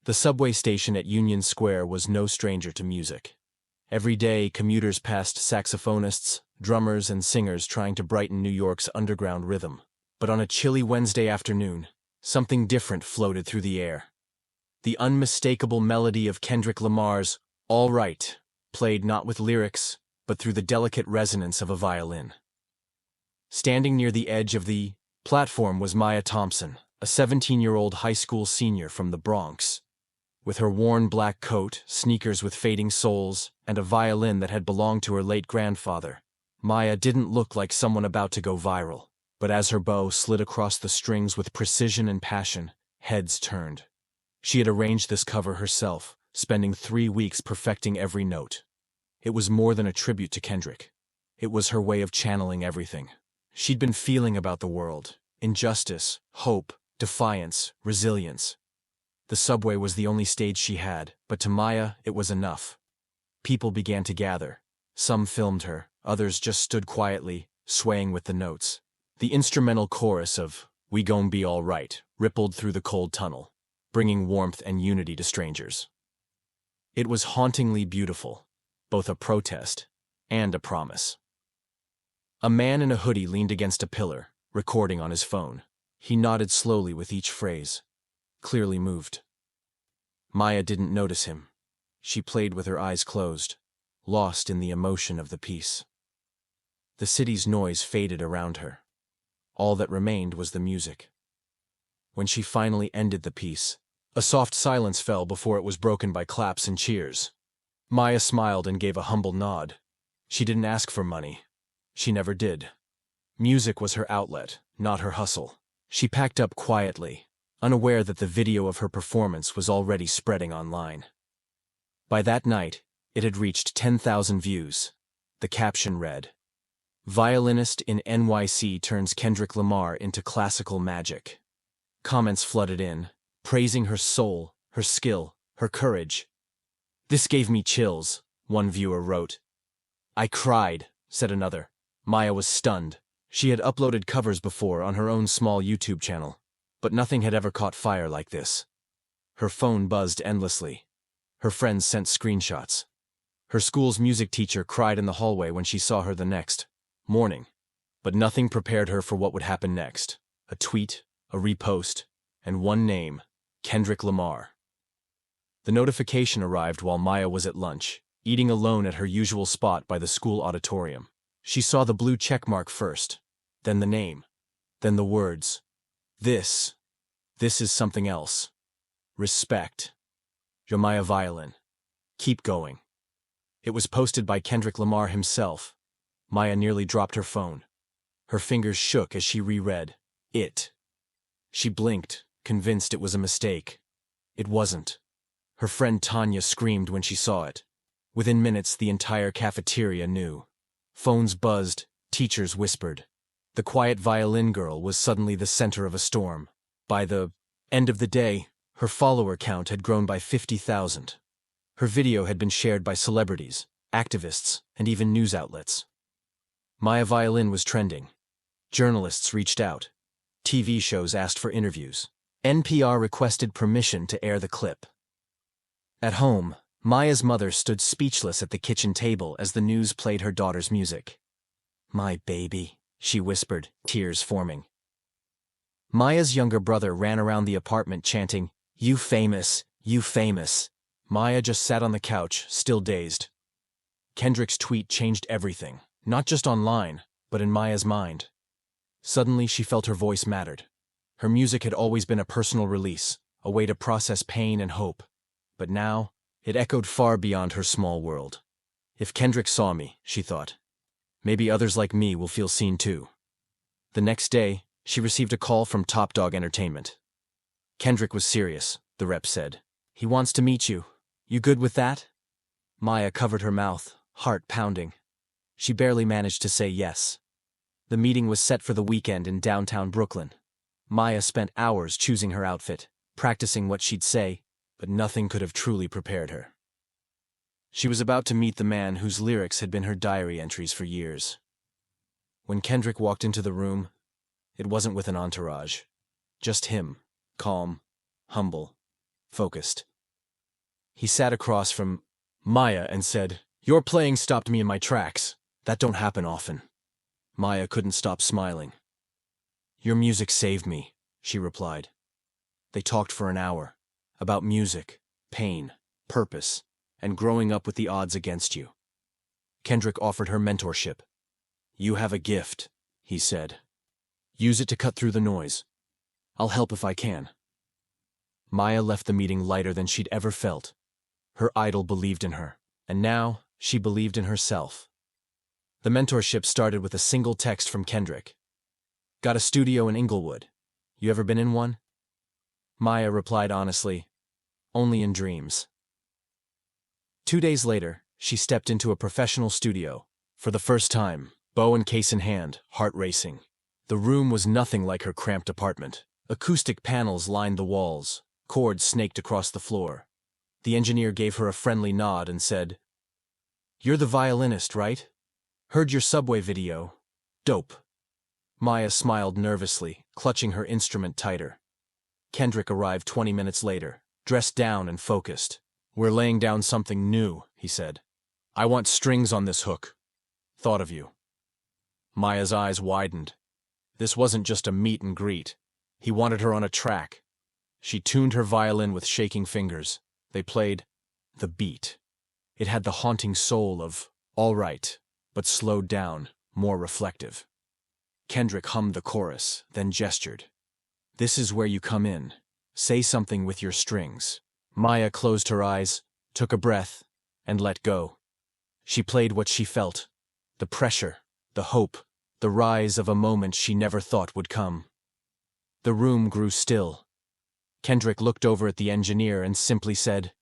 The subway station at Union Square was no stranger to music. Every day, commuters passed saxophonists, drummers, and singers trying to brighten New York's underground rhythm. But on a chilly Wednesday afternoon, something different floated through the air. The unmistakable melody of Kendrick Lamar's "All Right" played not with lyrics, but through the delicate resonance of a violin. Standing near the edge of the platform was Maya Thompson, a 17-year-old high school senior from the Bronx. With her worn black coat, sneakers with fading soles, and a violin that had belonged to her late grandfather, Maya didn't look like someone about to go viral. But as her bow slid across the strings with precision and passion, heads turned. She had arranged this cover herself, spending 3 weeks perfecting every note. It was more than a tribute to Kendrick. It was her way of channeling everything she'd been feeling about the world: injustice, hope, defiance, resilience. The subway was the only stage she had, but to Maya, it was enough. People began to gather. Some filmed her, others just stood quietly, swaying with the notes. The instrumental chorus of "We Gon' Be All Right" rippled through the cold tunnel, bringing warmth and unity to strangers. It was hauntingly beautiful, both a protest and a promise. A man in a hoodie leaned against a pillar, recording on his phone. He nodded slowly with each phrase, clearly moved. Maya didn't notice him. She played with her eyes closed, lost in the emotion of the piece. The city's noise faded around her. All that remained was the music. When she finally ended the piece, a soft silence fell before it was broken by claps and cheers. Maya smiled and gave a humble nod. She didn't ask for money. She never did. Music was her outlet, not her hustle. She packed up quietly, unaware that the video of her performance was already spreading online. By that night, it had reached 10,000 views. The caption read, "Violinist in NYC turns Kendrick Lamar into classical magic." Comments flooded in, praising her soul, her skill, her courage. "This gave me chills," one viewer wrote. "I cried," said another. Maya was stunned. She had uploaded covers before on her own small YouTube channel, but nothing had ever caught fire like this. Her phone buzzed endlessly. Her friends sent screenshots. Her school's music teacher cried in the hallway when she saw her the next morning. But nothing prepared her for what would happen next. A tweet, a repost, and one name: Kendrick Lamar. The notification arrived while Maya was at lunch, eating alone at her usual spot by the school auditorium. She saw the blue checkmark first, then the name, then the words. This is something else. Respect. Maya Violin. Keep going. It was posted by Kendrick Lamar himself. Maya nearly dropped her phone. Her fingers shook as she reread it. She blinked, convinced it was a mistake. It wasn't. Her friend Tanya screamed when she saw it. Within minutes, the entire cafeteria knew. Phones buzzed, teachers whispered. The quiet violin girl was suddenly the center of a storm. By the end of the day, her follower count had grown by 50,000. Her video had been shared by celebrities, activists, and even news outlets. Maya Violin was trending. Journalists reached out. TV shows asked for interviews. NPR requested permission to air the clip. At home, Maya's mother stood speechless at the kitchen table as the news played her daughter's music. "My baby," she whispered, tears forming. Maya's younger brother ran around the apartment chanting, "You famous, you famous." Maya just sat on the couch, still dazed. Kendrick's tweet changed everything, not just online, but in Maya's mind. Suddenly, she felt her voice mattered. Her music had always been a personal release, a way to process pain and hope. But now, it echoed far beyond her small world. If Kendrick saw me, she thought, maybe others like me will feel seen too. The next day, she received a call from Top Dog Entertainment. Kendrick was serious, the rep said. "He wants to meet you. You good with that?" Maya covered her mouth, heart pounding. She barely managed to say yes. The meeting was set for the weekend in downtown Brooklyn. Maya spent hours choosing her outfit, practicing what she'd say, but nothing could have truly prepared her. She was about to meet the man whose lyrics had been her diary entries for years. When Kendrick walked into the room, it wasn't with an entourage. Just him, calm, humble, focused. He sat across from Maya and said, "Your playing stopped me in my tracks. That don't happen often." Maya couldn't stop smiling. "Your music saved me," she replied. They talked for an hour, about music, pain, purpose, and growing up with the odds against you. Kendrick offered her mentorship. "You have a gift," he said. "Use it to cut through the noise. I'll help if I can." Maya left the meeting lighter than she'd ever felt. Her idol believed in her, and now she believed in herself. The mentorship started with a single text from Kendrick. "Got a studio in Inglewood. You ever been in one?" Maya replied honestly, "Only in dreams." 2 days later, she stepped into a professional studio. For the first time, bow and case in hand, heart racing. The room was nothing like her cramped apartment. Acoustic panels lined the walls, cords snaked across the floor. The engineer gave her a friendly nod and said, "You're the violinist, right? Heard your Subway video. Dope." Maya smiled nervously, clutching her instrument tighter. Kendrick arrived 20 minutes later, dressed down and focused. "We're laying down something new," he said. "I want strings on this hook. Thought of you." Maya's eyes widened. This wasn't just a meet and greet. He wanted her on a track. She tuned her violin with shaking fingers. They played The Beat. It had the haunting soul of All Right, but slowed down, more reflective. Kendrick hummed the chorus, then gestured. "This is where you come in. Say something with your strings." Maya closed her eyes, took a breath, and let go. She played what she felt, the pressure, the hope, the rise of a moment she never thought would come. The room grew still. Kendrick looked over at the engineer and simply said,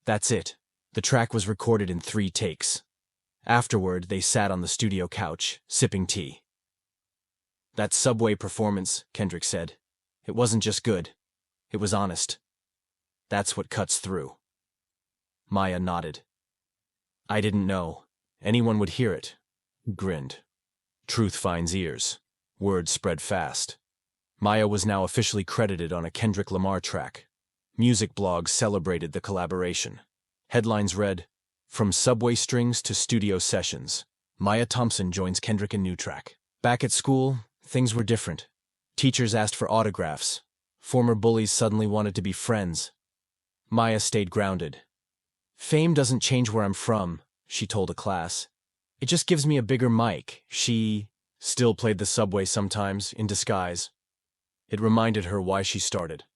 "That's it." The track was recorded in 3 takes. Afterward, they sat on the studio couch, sipping tea. "That Subway performance," Kendrick said, "it wasn't just good. It was honest. That's what cuts through." Maya nodded. "I didn't know anyone would hear it." He grinned. Truth finds ears. Word spread fast. Maya was now officially credited on a Kendrick Lamar track. Music blogs celebrated the collaboration. Headlines read, "From Subway Strings to Studio Sessions, Maya Thompson joins Kendrick in new track." Back at school, things were different. Teachers asked for autographs. Former bullies suddenly wanted to be friends. Maya stayed grounded. "Fame doesn't change where I'm from," she told a class. "It just gives me a bigger mic." She still played the Subway sometimes, in disguise. It reminded her why she started.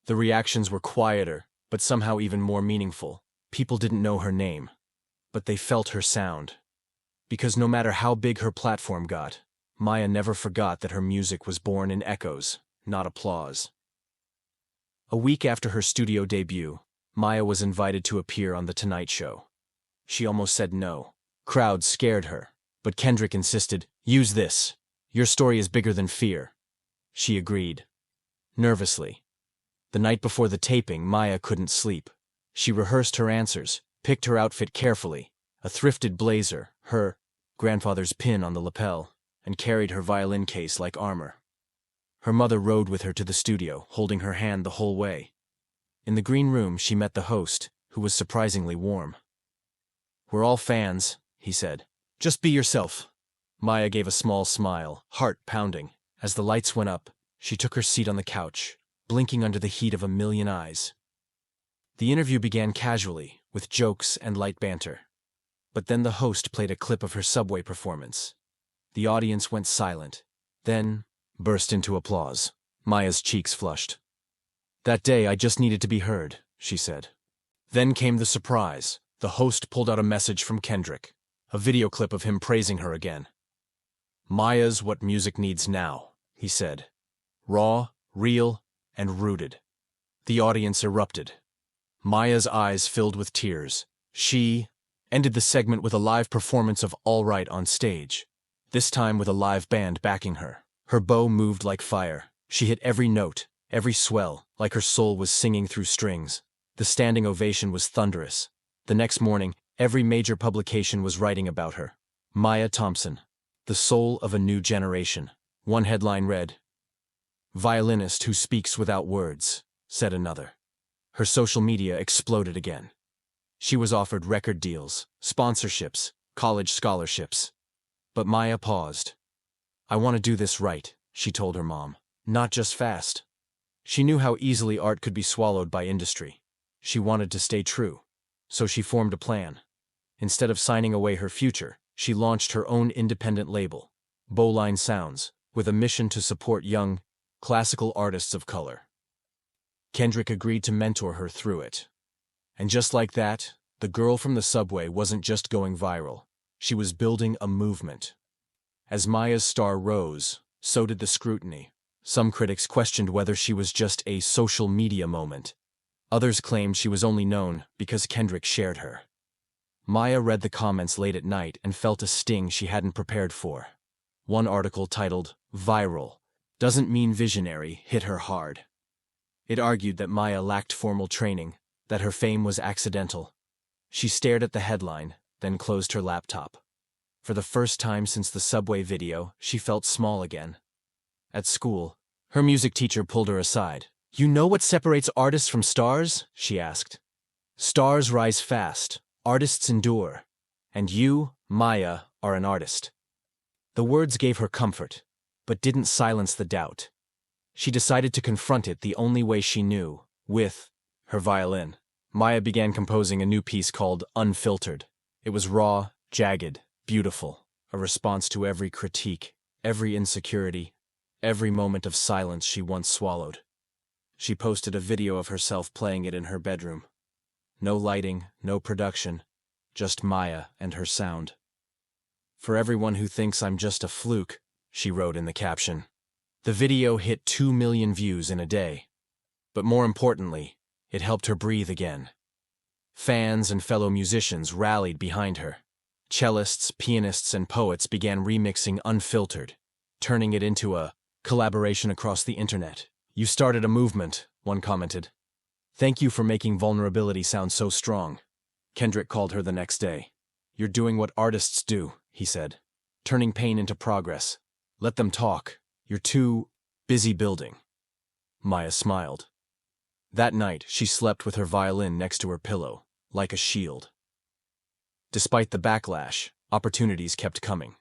The reactions were quieter, but somehow even more meaningful. People didn't know her name, but they felt her sound. Because no matter how big her platform got, Maya never forgot that her music was born in echoes, not applause. A week after her studio debut, Maya was invited to appear on The Tonight Show. She almost said no. Crowds scared her, but Kendrick insisted, "Use this. Your story is bigger than fear." She agreed. Nervously. The night before the taping, Maya couldn't sleep. She rehearsed her answers, picked her outfit carefully, a thrifted blazer, her grandfather's pin on the lapel, and carried her violin case like armor. Her mother rode with her to the studio, holding her hand the whole way. In the green room, she met the host, who was surprisingly warm. "We're all fans," he said. "Just be yourself." Maya gave a small smile, heart pounding. As the lights went up, she took her seat on the couch, blinking under the heat of a million eyes. The interview began casually, with jokes and light banter. But then the host played a clip of her Subway performance. The audience went silent, then burst into applause. Maya's cheeks flushed. "That day I just needed to be heard," she said. Then came the surprise. The host pulled out a message from Kendrick, a video clip of him praising her again. "Maya's what music needs now," he said. Raw, real, and rooted. The audience erupted. Maya's eyes filled with tears. She ended the segment with a live performance of All Right on stage, this time with a live band backing her. Her bow moved like fire. She hit every note, every swell, like her soul was singing through strings. The standing ovation was thunderous. The next morning, every major publication was writing about her. Maya Thompson, the soul of a new generation. One headline read, "Violinist who speaks without words," said another. Her social media exploded again. She was offered record deals, sponsorships, college scholarships. But Maya paused. "I want to do this right," she told her mom. "Not just fast." She knew how easily art could be swallowed by industry. She wanted to stay true. So she formed a plan. Instead of signing away her future, she launched her own independent label, Bowline Sounds, with a mission to support young, classical artists of color. Kendrick agreed to mentor her through it. And just like that, the girl from the subway wasn't just going viral. She was building a movement. As Maya's star rose, so did the scrutiny. Some critics questioned whether she was just a social media moment. Others claimed she was only known because Kendrick shared her. Maya read the comments late at night and felt a sting she hadn't prepared for. One article titled, "Viral Doesn't Mean Visionary," hit her hard. It argued that Maya lacked formal training, that her fame was accidental. She stared at the headline, then closed her laptop. For the first time since the subway video, she felt small again. At school, her music teacher pulled her aside. "You know what separates artists from stars?" she asked. "Stars rise fast, artists endure. And you, Maya, are an artist." The words gave her comfort, but didn't silence the doubt. She decided to confront it the only way she knew, with her violin. Maya began composing a new piece called Unfiltered. It was raw, jagged, beautiful, a response to every critique, every insecurity, every moment of silence she once swallowed. She posted a video of herself playing it in her bedroom. No lighting, no production, just Maya and her sound. "For everyone who thinks I'm just a fluke," she wrote in the caption. The video hit 2 million views in a day. But more importantly, it helped her breathe again. Fans and fellow musicians rallied behind her. Cellists, pianists, and poets began remixing Unfiltered, turning it into a collaboration across the internet. "You started a movement," one commented. "Thank you for making vulnerability sound so strong." Kendrick called her the next day. "You're doing what artists do," he said. "Turning pain into progress. Let them talk. You're too busy building." Maya smiled. That night, she slept with her violin next to her pillow, like a shield. Despite the backlash, opportunities kept coming.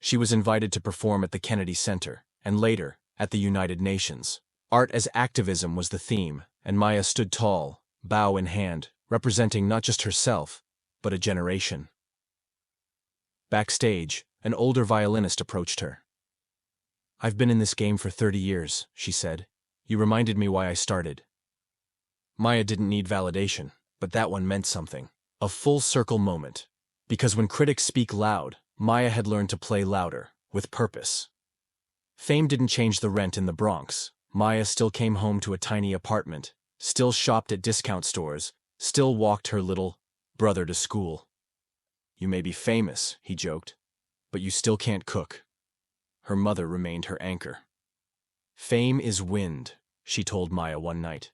She was invited to perform at the Kennedy Center, and later, at the United Nations. Art as activism was the theme, and Maya stood tall, bow in hand, representing not just herself, but a generation. Backstage, an older violinist approached her. "I've been in this game for 30 years, she said. "You reminded me why I started." Maya didn't need validation, but that one meant something. A full-circle moment. Because when critics speak loud, Maya had learned to play louder, with purpose. Fame didn't change the rent in the Bronx. Maya still came home to a tiny apartment, still shopped at discount stores, still walked her little brother to school. "You may be famous," he joked, "but you still can't cook." Her mother remained her anchor. "Fame is wind," she told Maya one night.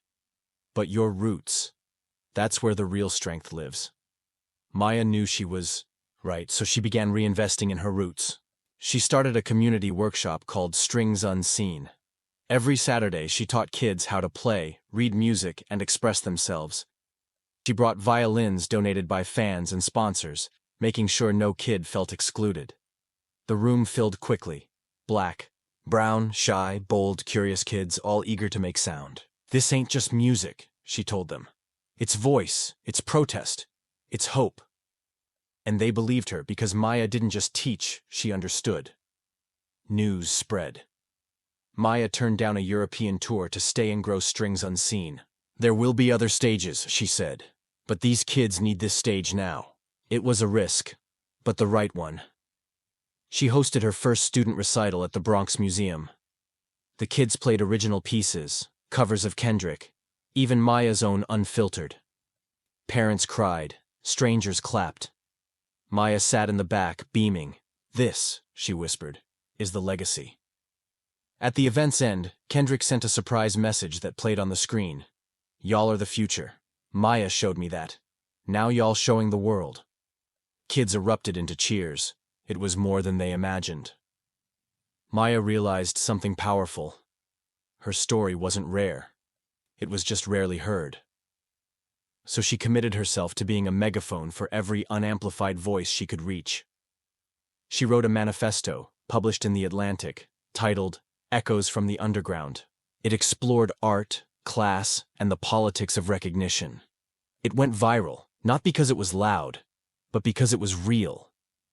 "But your roots, that's where the real strength lives." Maya knew she was right, so she began reinvesting in her roots. She started a community workshop called Strings Unseen. Every Saturday, she taught kids how to play, read music, and express themselves. She brought violins donated by fans and sponsors, making sure no kid felt excluded. The room filled quickly. Black, brown, shy, bold, curious kids, all eager to make sound. "This ain't just music," she told them. "It's voice, it's protest, it's hope." And they believed her because Maya didn't just teach, she understood. News spread. Maya turned down a European tour to stay and grow Strings Unseen. "There will be other stages," she said, "but these kids need this stage now." It was a risk, but the right one. She hosted her first student recital at the Bronx Museum. The kids played original pieces, covers of Kendrick, even Maya's own Unfiltered. Parents cried, strangers clapped. Maya sat in the back, beaming. "This," she whispered, "is the legacy." At the event's end, Kendrick sent a surprise message that played on the screen. "Y'all are the future. Maya showed me that. Now y'all showing the world." Kids erupted into cheers. It was more than they imagined. Maya realized something powerful. Her story wasn't rare. It was just rarely heard. so she committed herself to being a megaphone for every unamplified voice she could reach. She wrote a manifesto, published in The Atlantic, titled Echoes from the Underground. It explored art, class, and the politics of recognition. It went viral, not because it was loud, but because it was real,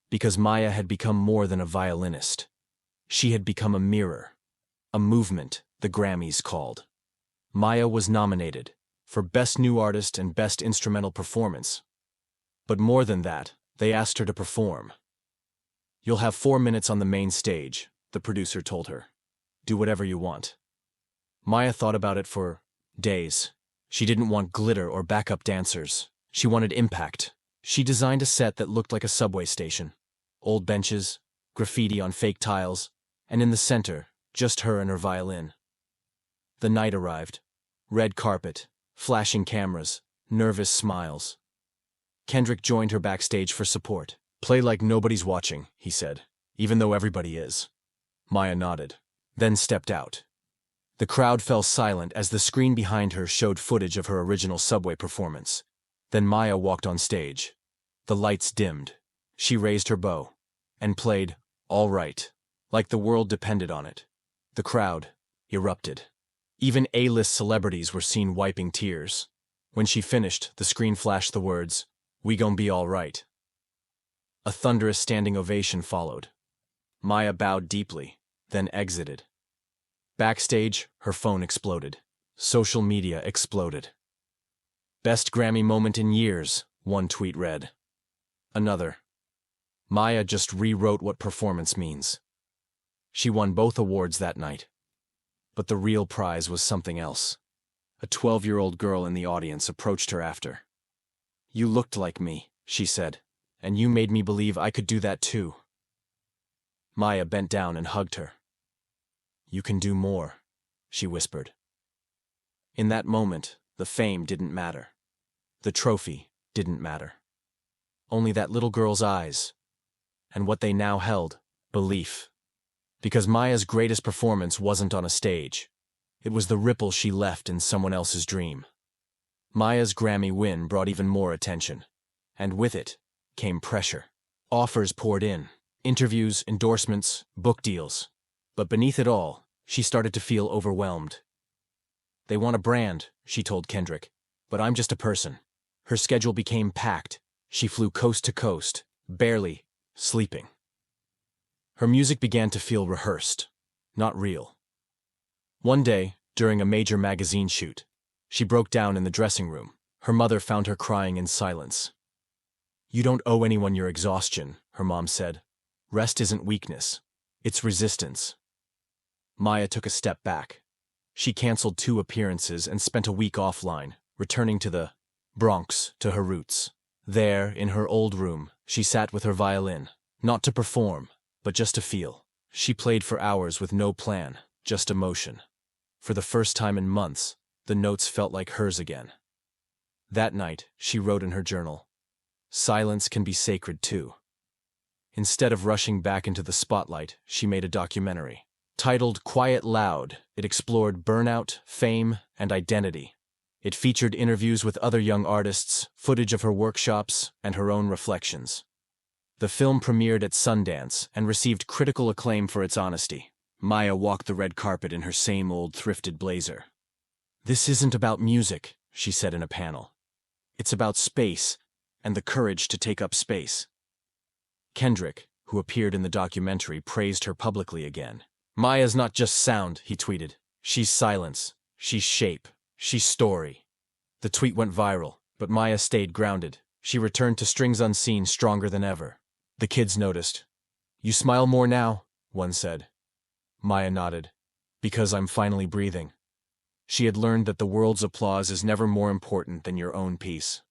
because Maya had become more than a violinist. She had become a mirror, a movement, the Grammys called. Maya was nominated for Best New Artist and Best Instrumental Performance. But more than that, they asked her to perform. "You'll have 4 minutes on the main stage," the producer told her. "Do whatever you want." Maya thought about it for days. She didn't want glitter or backup dancers. She wanted impact. She designed a set that looked like a subway station. Old benches, graffiti on fake tiles, and in the center, just her and her violin. The night arrived. Red carpet, flashing cameras, nervous smiles. Kendrick joined her backstage for support. "Play like nobody's watching," he said, "even though everybody is." Maya nodded, then stepped out. The crowd fell silent as the screen behind her showed footage of her original subway performance. Then Maya walked on stage. The lights dimmed. She raised her bow and played "All Right," like the world depended on it. The crowd erupted. Even A-list celebrities were seen wiping tears. When she finished, the screen flashed the words, "We gon' be all right." A thunderous standing ovation followed. Maya bowed deeply, then exited. Backstage, her phone exploded. Social media exploded. "Best Grammy moment in years," one tweet read. Another, "Maya just rewrote what performance means." She won both awards that night. But the real prize was something else. A 12-year-old girl in the audience approached her after. "You looked like me," she said, "and you made me believe I could do that too." Maya bent down and hugged her. "You can do more," she whispered. In that moment, the fame didn't matter. The trophy didn't matter. Only that little girl's eyes, and what they now held, belief. Because Maya's greatest performance wasn't on a stage. It was the ripple she left in someone else's dream. Maya's Grammy win brought even more attention. And with it came pressure. Offers poured in. Interviews, endorsements, book deals. But beneath it all, she started to feel overwhelmed. "They want a brand," she told Kendrick, "but I'm just a person." Her schedule became packed. She flew coast to coast, barely sleeping. Her music began to feel rehearsed, not real. One day, during a major magazine shoot, she broke down in the dressing room. Her mother found her crying in silence. "You don't owe anyone your exhaustion," her mom said. "Rest isn't weakness. It's resistance." Maya took a step back. She canceled 2 appearances and spent a week offline, returning to the Bronx, to her roots. There, in her old room, she sat with her violin, not to perform, but just to feel. She played for hours with no plan, just emotion. For the first time in months, the notes felt like hers again. That night, she wrote in her journal, "Silence can be sacred too." Instead of rushing back into the spotlight, she made a documentary. Titled Quiet Loud, it explored burnout, fame, and identity. It featured interviews with other young artists, footage of her workshops, and her own reflections. The film premiered at Sundance and received critical acclaim for its honesty. Maya walked the red carpet in her same old thrifted blazer. "This isn't about music," she said in a panel. "It's about space, and the courage to take up space." Kendrick, who appeared in the documentary, praised her publicly again. "Maya's not just sound," he tweeted. "She's silence. She's shape. She's story." The tweet went viral, but Maya stayed grounded. She returned to Strings Unseen stronger than ever. The kids noticed. "You smile more now," one said. Maya nodded. "Because I'm finally breathing." She had learned that the world's applause is never more important than your own peace.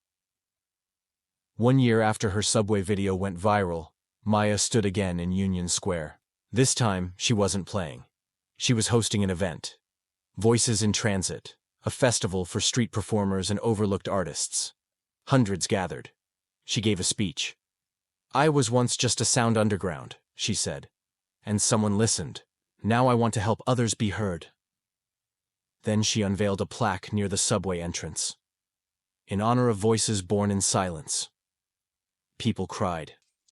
1 year after her subway video went viral, Maya stood again in Union Square. This time, she wasn't playing. She was hosting an event. Voices in Transit, a festival for street performers and overlooked artists. Hundreds gathered. She gave a speech. "I was once just a sound underground," she said. "And someone listened. Now I want to help others be heard." Then she unveiled a plaque near the subway entrance. in honor of voices born in silence. People cried.